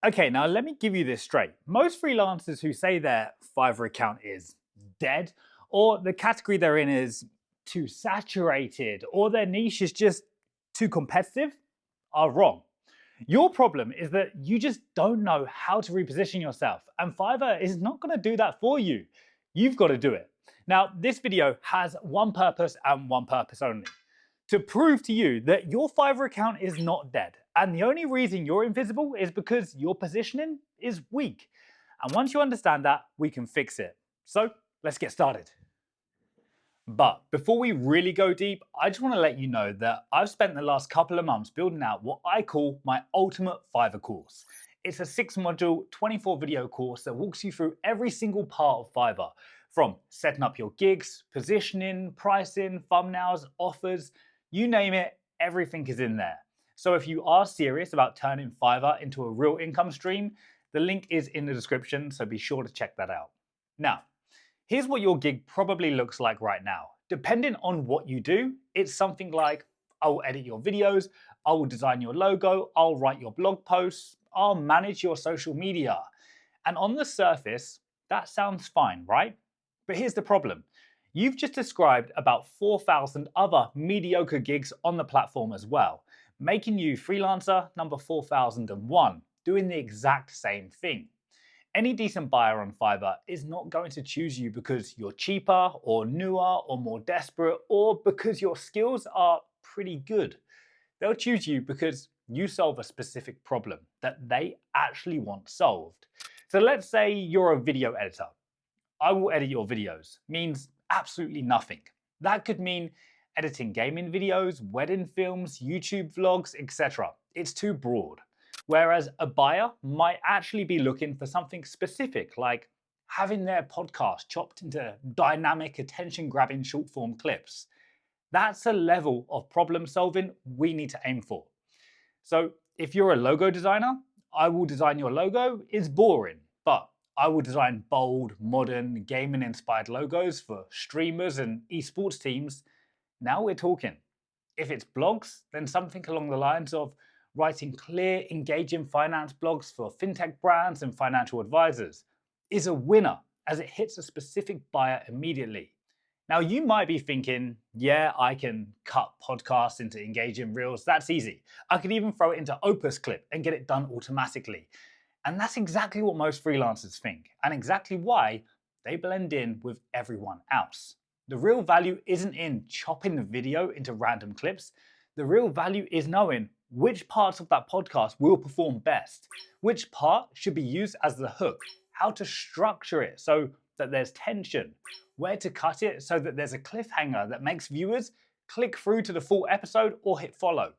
Okay, now let me give you this straight. Most freelancers who say their Fiverr account is dead, or the category they're in is too saturated, or their niche is just too competitive, are wrong. Your problem is that you just don't know how to reposition yourself, and Fiverr is not going to do that for you. You've got to do it. Now, this video has one purpose and one purpose only: to prove to you that your Fiverr account is not dead. And the only reason you're invisible is because your positioning is weak. And once you understand that, we can fix it. So let's get started. But before we really go deep, I just want to let you know that I've spent the last couple of months building out what I call my ultimate Fiverr course. It's a 6-module, 24-video course that walks you through every single part of Fiverr, from setting up your gigs, positioning, pricing, thumbnails, offers, you name it, everything is in there. So if you are serious about turning Fiverr into a real income stream, the link is in the description, so be sure to check that out. Now, here's what your gig probably looks like right now. Depending on what you do, it's something like, I will edit your videos, I will design your logo, I'll write your blog posts, I'll manage your social media. And on the surface, that sounds fine, right? But here's the problem. You've just described about 4,000 other mediocre gigs on the platform as well, making you freelancer number 4001, doing the exact same thing. Any decent buyer on Fiverr is not going to choose you because you're cheaper or newer or more desperate or because your skills are pretty good. They'll choose you because you solve a specific problem that they actually want solved. So let's say you're a video editor. I will edit your videos means absolutely nothing. That could mean editing gaming videos, wedding films, YouTube vlogs, etc. It's too broad. Whereas a buyer might actually be looking for something specific, like having their podcast chopped into dynamic, attention-grabbing short-form clips. That's a level of problem solving we need to aim for. So if you're a logo designer, I will design your logo is boring, but I will design bold, modern, gaming-inspired logos for streamers and esports teams. Now we're talking. If it's blogs, then something along the lines of writing clear, engaging finance blogs for fintech brands and financial advisors is a winner, as it hits a specific buyer immediately. Now you might be thinking, yeah, I can cut podcasts into engaging reels, that's easy. I could even throw it into Opus Clip and get it done automatically. And that's exactly what most freelancers think, and exactly why they blend in with everyone else. The real value isn't in chopping the video into random clips. The real value is knowing which parts of that podcast will perform best, which part should be used as the hook, how to structure it so that there's tension, where to cut it so that there's a cliffhanger that makes viewers click through to the full episode or hit follow.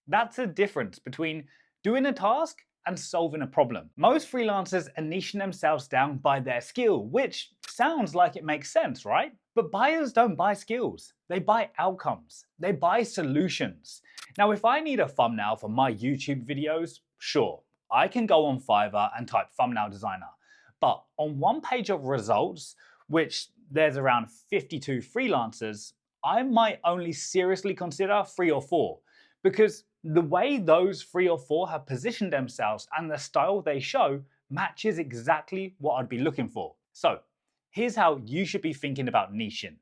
That's the difference between doing a task and solving a problem. Most freelancers are niching themselves down by their skill, which sounds like it makes sense, right? But buyers don't buy skills, they buy outcomes, they buy solutions. Now, if I need a thumbnail for my YouTube videos, sure, I can go on Fiverr and type thumbnail designer. But on one page of results, which there's around 52 freelancers, I might only seriously consider 3 or 4, because the way those 3 or 4 have positioned themselves and the style they show matches exactly what I'd be looking for. So here's how you should be thinking about niching.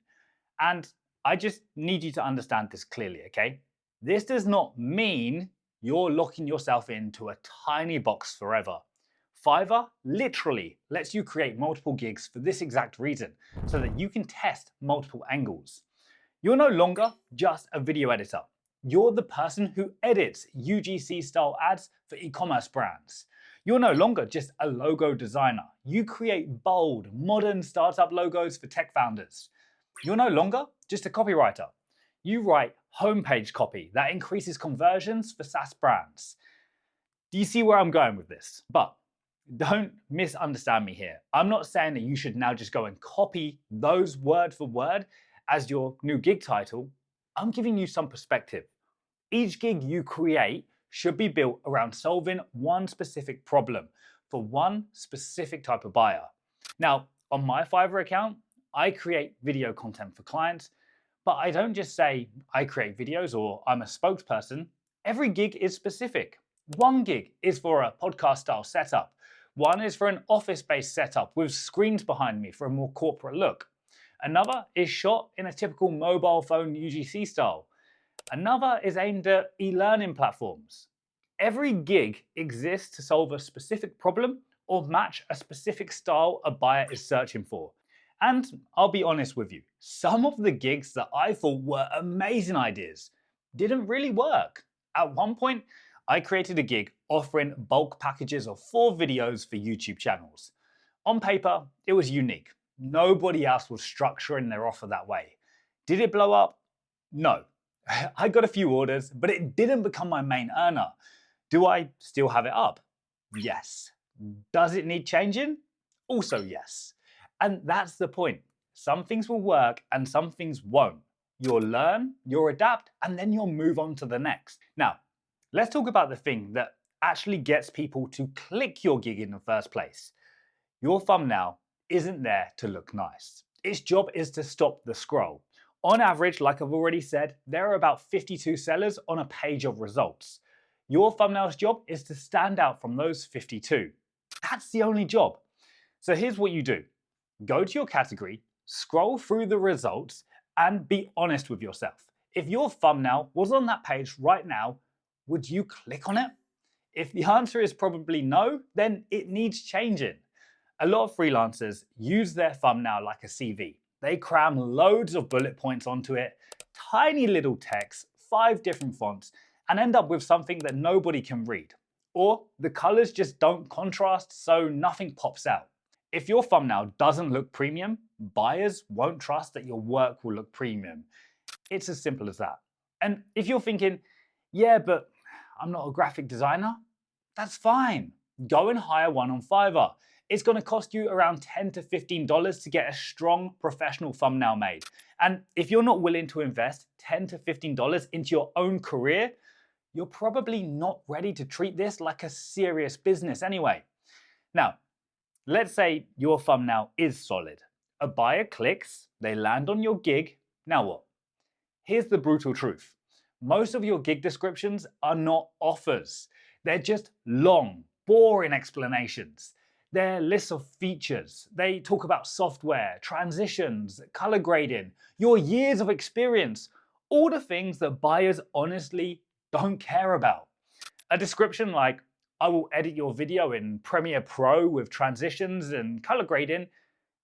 And I just need you to understand this clearly, okay? This does not mean you're locking yourself into a tiny box forever. Fiverr literally lets you create multiple gigs for this exact reason, so that you can test multiple angles. You're no longer just a video editor. You're the person who edits UGC-style ads for e-commerce brands. You're no longer just a logo designer. You create bold, modern startup logos for tech founders. You're no longer just a copywriter. You write homepage copy that increases conversions for SaaS brands. Do you see where I'm going with this? But don't misunderstand me here. I'm not saying that you should now just go and copy those word for word as your new gig title. I'm giving you some perspective. Each gig you create should be built around solving one specific problem for one specific type of buyer. Now, on my Fiverr account, I create video content for clients, but I don't just say I create videos or I'm a spokesperson. Every gig is specific. One gig is for a podcast style setup. One is for an office-based setup with screens behind me for a more corporate look. Another is shot in a typical mobile phone UGC style. Another is aimed at e-learning platforms. Every gig exists to solve a specific problem or match a specific style a buyer is searching for. And I'll be honest with you, some of the gigs that I thought were amazing ideas didn't really work. At one point, I created a gig offering bulk packages of 4 videos for YouTube channels. On paper, it was unique. Nobody else was structuring their offer that way. Did it blow up? No. I got a few orders, but it didn't become my main earner. Do I still have it up? Yes. Does it need changing? Also yes. And that's the point. Some things will work and some things won't. You'll learn, you'll adapt, and then you'll move on to the next. Now, let's talk about the thing that actually gets people to click your gig in the first place. Your thumbnail isn't there to look nice. Its job is to stop the scroll. On average, like I've already said, there are about 52 sellers on a page of results. Your thumbnail's job is to stand out from those 52. That's the only job. So here's what you do. Go to your category, scroll through the results, and be honest with yourself. If your thumbnail was on that page right now, would you click on it? If the answer is probably no, then it needs changing. A lot of freelancers use their thumbnail like a CV. They cram loads of bullet points onto it, tiny little text, 5 different fonts, and end up with something that nobody can read. Or the colors just don't contrast, so nothing pops out. If your thumbnail doesn't look premium, buyers won't trust that your work will look premium. It's as simple as that. And if you're thinking, yeah, but I'm not a graphic designer, that's fine. Go and hire one on Fiverr. It's going to cost you around $10 to $15 to get a strong professional thumbnail made. And if you're not willing to invest $10 to $15 into your own career, you're probably not ready to treat this like a serious business anyway. Now, let's say your thumbnail is solid. A buyer clicks, they land on your gig. Now what? Here's the brutal truth. Most of your gig descriptions are not offers. They're just long, boring explanations. They're lists of features. They talk about software, transitions, color grading, your years of experience, all the things that buyers honestly don't care about. A description like, I will edit your video in Premiere Pro with transitions and color grading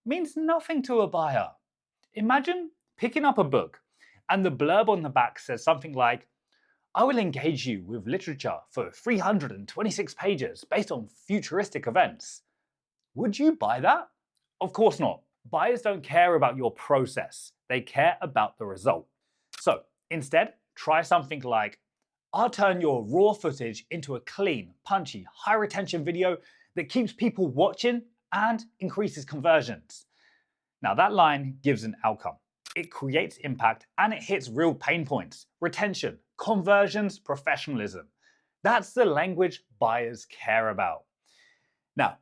means nothing to a buyer. Imagine picking up a book and the blurb on the back says something like, I will engage you with literature for 326 pages based on futuristic events. Would you buy that? Of course not. Buyers don't care about your process. They care about the result. So instead, try something like, I'll turn your raw footage into a clean, punchy, high retention video that keeps people watching and increases conversions. Now that line gives an outcome. It creates impact and it hits real pain points: retention, conversions, professionalism. That's the language buyers care about. Now,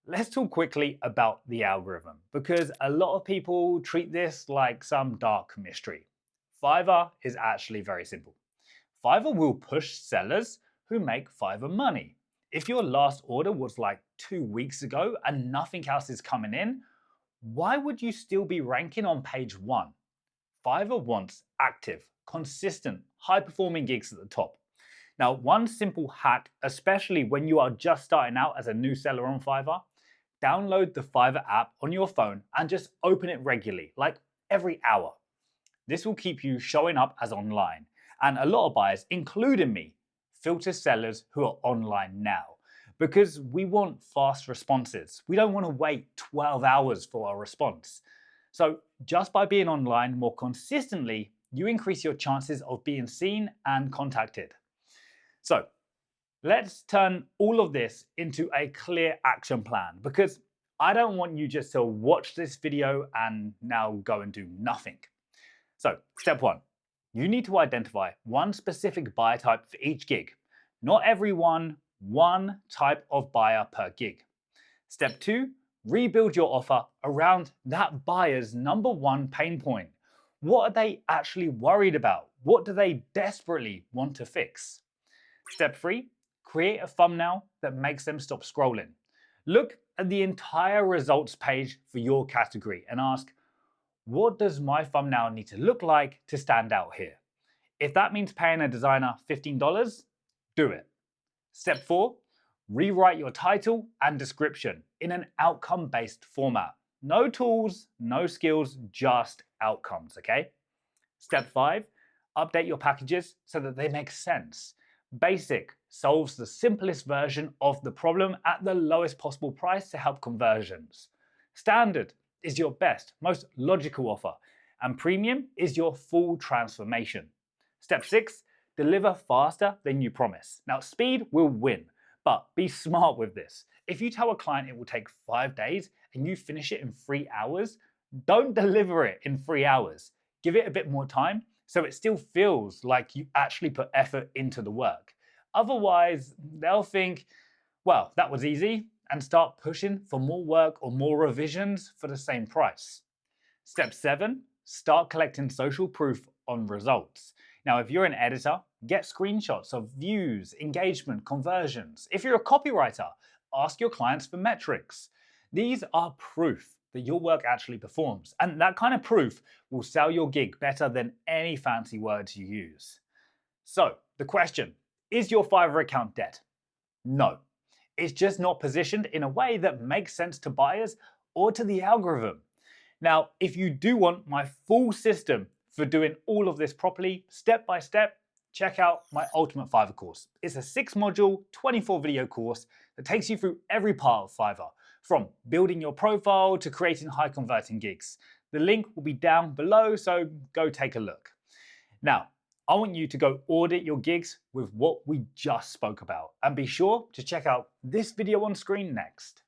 let's talk quickly about the algorithm, because a lot of people treat this like some dark mystery. Fiverr is actually very simple. Fiverr will push sellers who make Fiverr money. If your last order was like 2 weeks ago and nothing else is coming in, why would you still be ranking on page 1? Fiverr wants active, consistent, high-performing gigs at the top. Now, one simple hack, especially when you are just starting out as a new seller on Fiverr, download the Fiverr app on your phone and just open it regularly, like every hour. This will keep you showing up as online. And a lot of buyers, including me, filter sellers who are online now because we want fast responses. We don't want to wait 12 hours for our response. So just by being online more consistently, you increase your chances of being seen and contacted. So let's turn all of this into a clear action plan, because I don't want you just to watch this video and now go and do nothing. So step 1. You need to identify one specific buyer type for each gig. Not everyone, one type of buyer per gig. Step 2, rebuild your offer around that buyer's number 1 pain point. What are they actually worried about? What do they desperately want to fix? Step 3, Create a thumbnail that makes them stop scrolling. Look at the entire results page for your category and ask, what does my thumbnail need to look like to stand out here? If that means paying a designer $15, do it. Step 4, rewrite your title and description in an outcome-based format. No tools, no skills, just outcomes, okay? Step 5, update your packages so that they make sense. Basic solves the simplest version of the problem at the lowest possible price to help conversions. Standard is your best, most logical offer, and premium is your full transformation. Step 6, deliver faster than you promise. Now, speed will win, but be smart with this. If you tell a client it will take 5 days and you finish it in 3 hours, don't deliver it in 3 hours. Give it a bit more time so it still feels like you actually put effort into the work. Otherwise, they'll think, well, that was easy, and start pushing for more work or more revisions for the same price. Step 7, start collecting social proof on results. Now, if you're an editor, get screenshots of views, engagement, conversions. If you're a copywriter, ask your clients for metrics. These are proof that your work actually performs, and that kind of proof will sell your gig better than any fancy words you use. So, the question, is your Fiverr account dead? No. It's just not positioned in a way that makes sense to buyers or to the algorithm. Now, if you do want my full system for doing all of this properly, step by step, check out my Ultimate Fiverr course. It's a 6-module, 24-video course that takes you through every part of Fiverr, from building your profile to creating high-converting gigs. The link will be down below, so go take a look. Now, I want you to go audit your gigs with what we just spoke about, and be sure to check out this video on screen next.